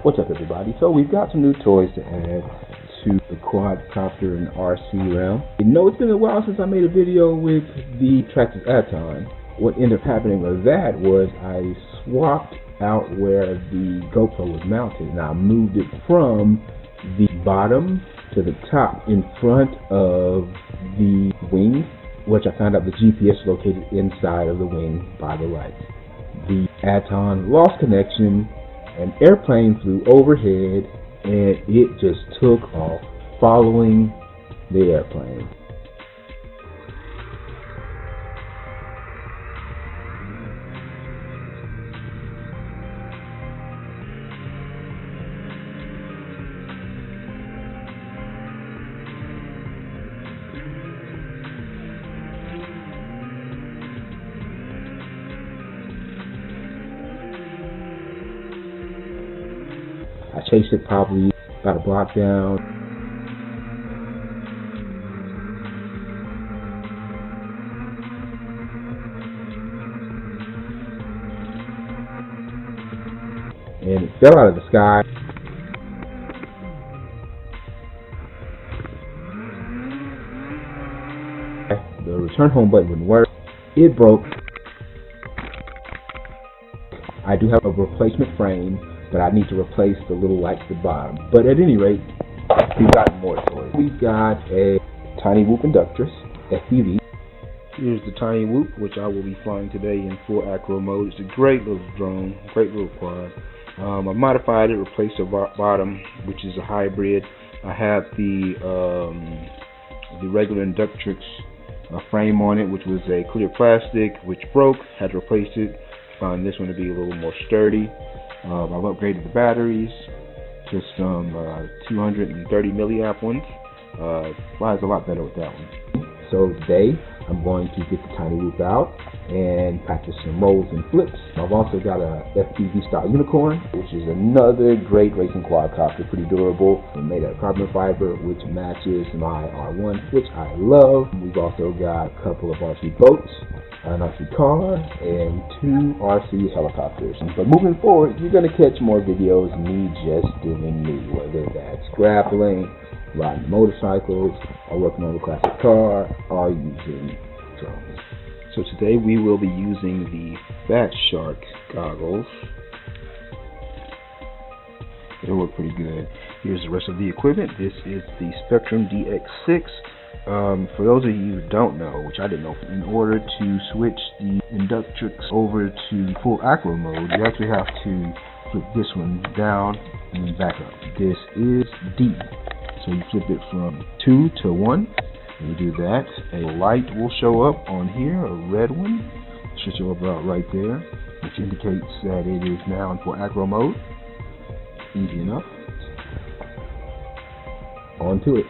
What's up, everybody? So we've got some new toys to add to the quadcopter and RC realm. You know, it's been a while since I made a video with the Traxxas Aton. What ended up happening with that was I swapped out where the GoPro was mounted, and I moved it from the bottom to the top in front of the wing, which I found out the GPS is located inside of the wing by the lights. The Aton lost connection. An airplane flew overhead and it just took off following the airplane. I chased it probably about a block down. And it fell out of the sky. The return home button wouldn't work. It broke. I do have a replacement frame, but I need to replace the little lights at the bottom. But at any rate, we've got more toys. We've got a Tiny Whoop Inductrix FPV. Here's the Tiny Whoop, which I will be flying today in full Acro mode. It's a great little drone, great little quad. I modified it, replaced the bottom, which is a hybrid. I have the regular Inductrix frame on it, which was a clear plastic, which broke. Had to replace it. Found this one to be a little more sturdy. I've upgraded the batteries to some 230 milliamp ones. Flies a lot better with that one. So today I'm going to get the Tiny Whoop out and practice some rolls and flips. I've also got a FPV style unicorn, which is another great racing quadcopter, pretty durable, made out of carbon fiber, which matches my R1, which I love. We've also got a couple of RC boats, an RC car, and 2 RC helicopters. But moving forward, you're going to catch more videos of me just doing me, whether that's grappling, riding motorcycles, or working on a classic car, or using drones. So today we will be using the Fat Shark goggles. It'll work pretty good. Here's the rest of the equipment. This is the Spektrum DX6. For those of you who don't know, which I didn't know, in order to switch the Inductrix over to full Acro mode, you actually have to flip this one down and then back up. This is D. So you flip it from 2 to 1. When you do that, a light will show up on here, a red one. It should show up about right there, which indicates that it is now in full Acro mode. Easy enough. On to it.